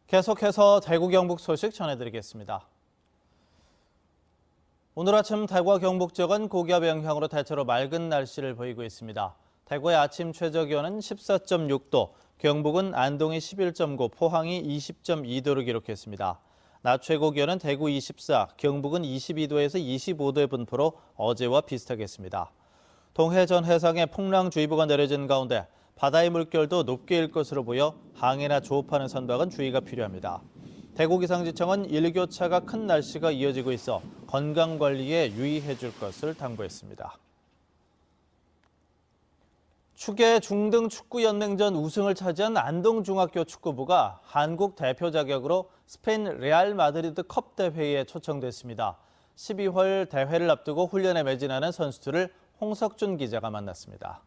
계속해서 대구 경북 소식 전해드리겠습니다. 오늘 아침 대구와 경북 지역은 고기압 영향으로 대체로 맑은 날씨를 보이고 있습니다. 대구의 아침 최저기온은 14.6도, 경북은 안동이 11.9, 포항이 20.2도를 기록했습니다. 낮 최고기온은 대구 24, 경북은 22도에서 25도의 분포로 어제와 비슷하겠습니다. 동해 전 해상에 풍랑주의보가 내려진 가운데 바다의 물결도 높게 일 것으로 보여 항해나 조업하는 선박은 주의가 필요합니다. 대구기상지청은 일교차가 큰 날씨가 이어지고 있어 건강관리에 유의해 줄 것을 당부했습니다. 축의 중등 축구연맹전 우승을 차지한 안동중학교 축구부가 한국 대표 자격으로 스페인 레알 마드리드 컵 대회에 초청됐습니다. 12월 대회를 앞두고 훈련에 매진하는 선수들을 홍석준 기자가 만났습니다.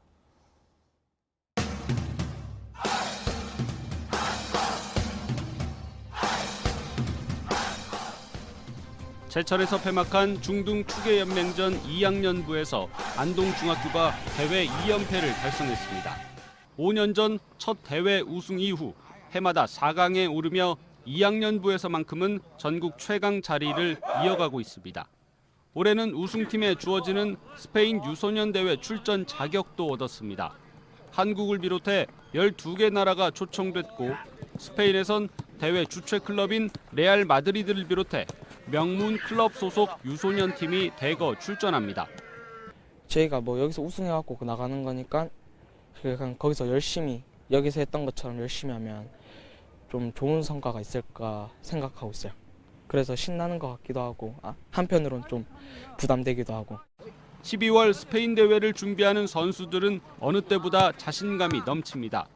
제철에서 폐막한 중등 축예연맹전 2학년부에서 안동중학교가 대회 2연패를 달성했습니다. 5년 전 첫 대회 우승 이후 해마다 4강에 오르며 2학년부에서만큼은 전국 최강 자리를 이어가고 있습니다. 올해는 우승팀에 주어지는 스페인 유소년 대회 출전 자격도 얻었습니다. 한국을 비롯해 12개 나라가 초청됐고 스페인에선 대회 주최 클럽인 레알 마드리드를 비롯해 명문 클럽 소속 유소년 팀이 대거 출전합니다. 저희가 여기서 우승해갖고 나가는 거니까 그냥 거기서 열심히 여기서 했던 것처럼 열심히 하면 좀 좋은 성과가 있을까 생각하고 있어요. 그래서 신나는 것 같기도 하고 한편으로는 좀 부담되기도 하고. 12월 스페인 대회를 준비하는 선수들은 어느 때보다 자신감이 넘칩니다.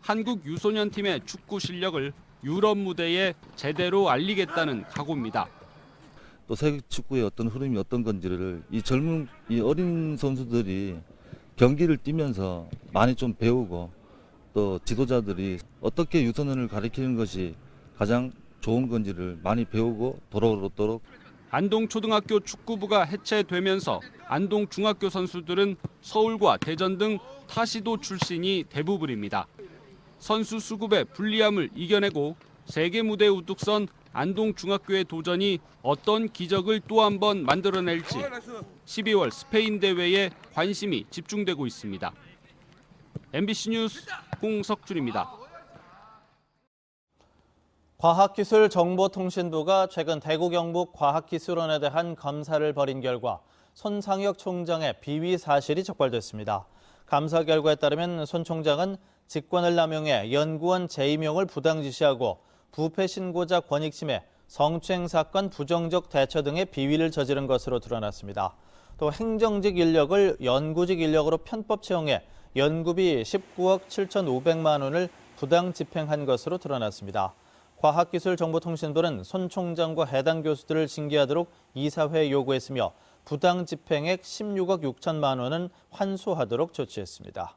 한국 유소년 팀의 축구 실력을 유럽 무대에 제대로 알리겠다는 각오입니다. 또 세계 축구의 어떤 흐름이 어떤 건지를 이 어린 선수들이 경기를 뛰면서 많이 좀 배우고 또 지도자들이 어떻게 유소년을 가리키는 것이 가장 좋은 건지를 많이 배우고 돌아오도록. 안동초등학교 축구부가 해체되면서 안동중학교 선수들은 서울과 대전 등 타시도 출신이 대부분입니다. 선수 수급의 불리함을 이겨내고 세계 무대에 우뚝 선 안동중학교의 도전이 어떤 기적을 또 한 번 만들어낼지 12월 스페인 대회에 관심이 집중되고 있습니다. MBC 뉴스 홍석준입니다. 과학기술정보통신부가 최근 대구 경북 과학기술원에 대한 감사를 벌인 결과 손상혁 총장의 비위 사실이 적발됐습니다. 감사 결과에 따르면 손 총장은 직권을 남용해 연구원 재임용을 부당 지시하고 부패 신고자 권익침해, 성추행 사건 부정적 대처 등의 비위를 저지른 것으로 드러났습니다. 또 행정직 인력을 연구직 인력으로 편법 채용해 연구비 19억 7,500만 원을 부당 집행한 것으로 드러났습니다. 과학기술정보통신부는 손 총장과 해당 교수들을 징계하도록 이사회에 요구했으며 부당 집행액 16억 6천만 원은 환수하도록 조치했습니다.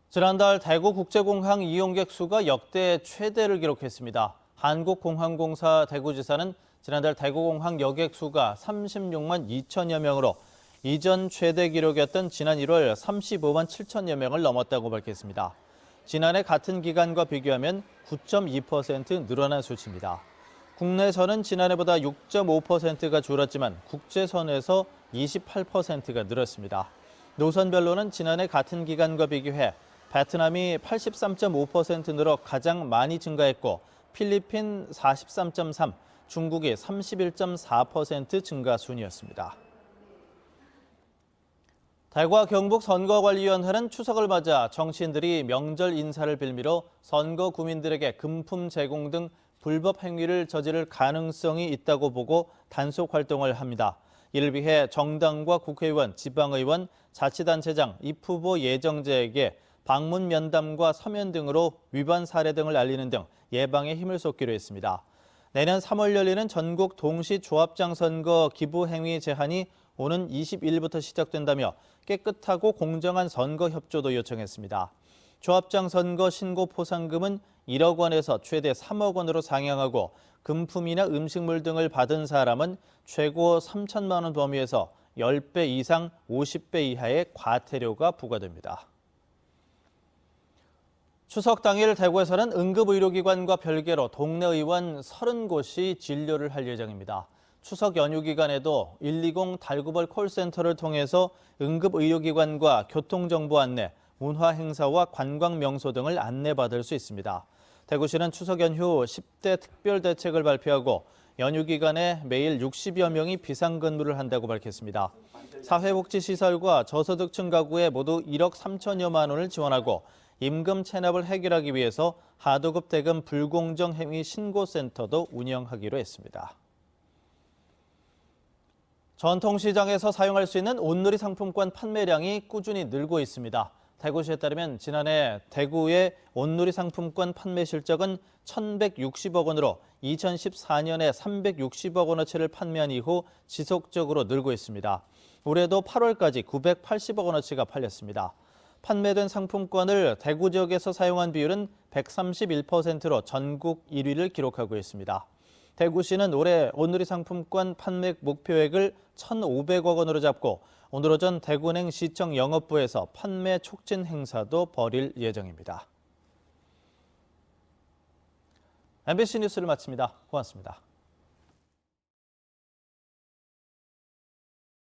지난달 대구국제공항 이용객 수가 역대 최대를 기록했습니다. 한국공항공사 대구지사는 지난달 대구공항 여객 수가 36만 2천여 명으로 이전 최대 기록이었던 지난 1월 35만 7천여 명을 넘었다고 밝혔습니다. 지난해 같은 기간과 비교하면 9.2% 늘어난 수치입니다. 국내선은 지난해보다 6.5%가 줄었지만 국제선에서 28%가 늘었습니다. 노선별로는 지난해 같은 기간과 비교해 베트남이 83.5% 늘어 가장 많이 증가했고 필리핀 43.3%, 중국이 31.4% 증가 순이었습니다. 대구와 경북 선거관리위원회는 추석을 맞아 정치인들이 명절 인사를 빌미로 선거 구민들에게 금품 제공 등 불법 행위를 저지를 가능성이 있다고 보고 단속 활동을 합니다. 이를 위해 정당과 국회의원, 지방의원, 자치단체장, 입후보 예정자에게 방문 면담과 서면 등으로 위반 사례 등을 알리는 등 예방에 힘을 쏟기로 했습니다. 내년 3월 열리는 전국 동시 조합장 선거 기부 행위 제한이 오는 20일부터 시작된다며 깨끗하고 공정한 선거 협조도 요청했습니다. 조합장 선거 신고 포상금은 1억 원에서 최대 3억 원으로 상향하고 금품이나 음식물 등을 받은 사람은 최고 3천만 원 범위에서 10배 이상 50배 이하의 과태료가 부과됩니다. 추석 당일 대구에서는 응급의료기관과 별개로 동네 의원 30곳이 진료를 할 예정입니다. 추석 연휴 기간에도 120 달구벌 콜센터를 통해서 응급의료기관과 교통정보 안내, 문화행사와 관광명소 등을 안내받을 수 있습니다. 대구시는 추석 연휴 10대 특별대책을 발표하고 연휴 기간에 매일 60여 명이 비상근무를 한다고 밝혔습니다. 사회복지시설과 저소득층 가구에 모두 1억 3천여만 원을 지원하고 임금 체납을 해결하기 위해서 하도급 대금 불공정 행위 신고센터도 운영하기로 했습니다. 전통시장에서 사용할 수 있는 온누리 상품권 판매량이 꾸준히 늘고 있습니다. 대구시에 따르면 지난해 대구의 온누리 상품권 판매 실적은 1,160억 원으로 2014년에 360억 원어치를 판매한 이후 지속적으로 늘고 있습니다. 올해도 8월까지 980억 원어치가 팔렸습니다. 판매된 상품권을 대구 지역에서 사용한 비율은 131%로 전국 1위를 기록하고 있습니다. 대구시는 올해 온누리 상품권 판매 목표액을 1,500억 원으로 잡고 오늘 오전 대구은행 시청 영업부에서 판매 촉진 행사도 벌일 예정입니다. MBC 뉴스를 마칩니다. 고맙습니다.